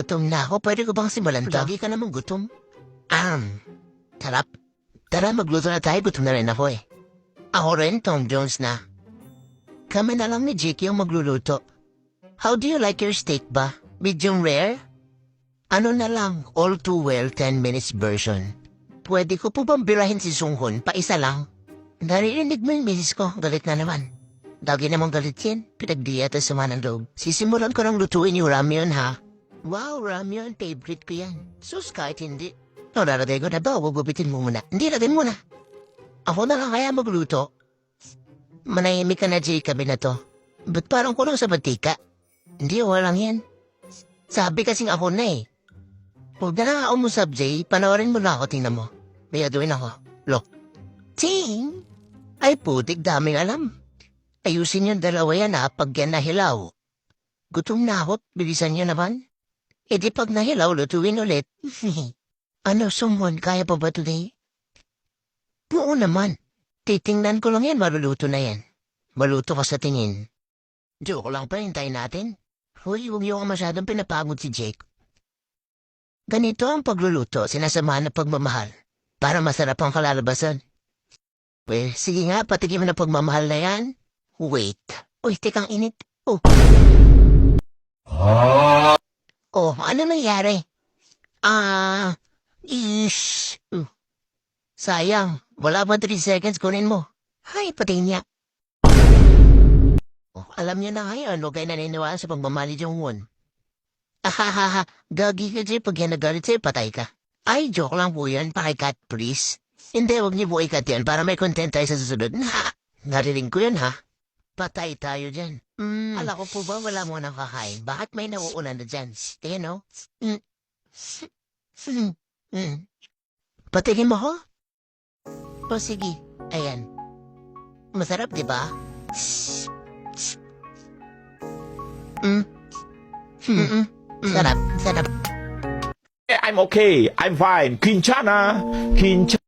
Gutom na ako. Pwede ko bang simulan to? Lagi ka namang gutom. Tarap. Tara, magluto na tayo. Gutom na rin ako eh. Ako rin, Tom Jones na. Kami na lang ni Jake yung magluluto. How do you like your steak ba? Medium rare? Ano na lang, all too well 10 minutes version. Pwede ko po bang birahin si Sunghun pa isa lang? Naririnig mo yung misis ko, galit na naman. Lagi namang galit yan, pinagdiyata sa manang loob. Sisimulan ko ng lutuin yung ramyun ha. Wow, ramyun, favorite ko yan. Sus, kahit hindi. Nararagay ko na ba, gugupitin mo muna. Hindi, lagay mo na. Ako na lang kaya magluto. Manahimik ka na, Jay, kami na to. Ba't parang kulang sa mantika? Hindi, walang yan. Sabi kasing ako na eh. Huwag na nga umusap, Jay. Panoorin mo na ako, tingnan mo. May aduin ako. Look. Ting! Ay putik, daming alam. Ayusin yung dalawa yan ha, pag yan nahilaw. Gutom na ako, bilisan nyo naman. E di pag nahilaw, lutuin ulit. Ano, someone, kaya pa ba today? Oo naman. Titingnan ko lang yan, maluluto na yan. Maluto ka sa tingin. Joke lang pa, hintayin natin. Hoy, huwag yung masyadong pinapagod si Jake. Ganito ang pagluluto, sinasamahan ng pagmamahal. Para masarap ang kalalabasan. Well, sige nga, patikim mo na pagmamahal na yan. Wait. Uy, tekang init. Oh. Oh, ano nangyari? Ish. Sayang, wala pa 3 seconds, kunin mo. Hay, patay niya. Oh, alam niya na ngayon, huwag kayo naniniwala sa pagmamali yung one. Ahahaha, gagi ka dyan pag yan nagalit sa'yo, patay ka. Ay, joke lang po yan, pakikat, please. Hindi, huwag niyo po ikat yan para may content tayo sa susunod. Narinig ko yun, ha? Patay tayo dyan. Ala ko po ba wala mo nang kakain? Bakit may nauuna na dyan? Tingin, no? Patingin mo ko? O sige, ayan. Masarap, di ba? Sarap, sarap. I'm okay. I'm fine. Quinchana.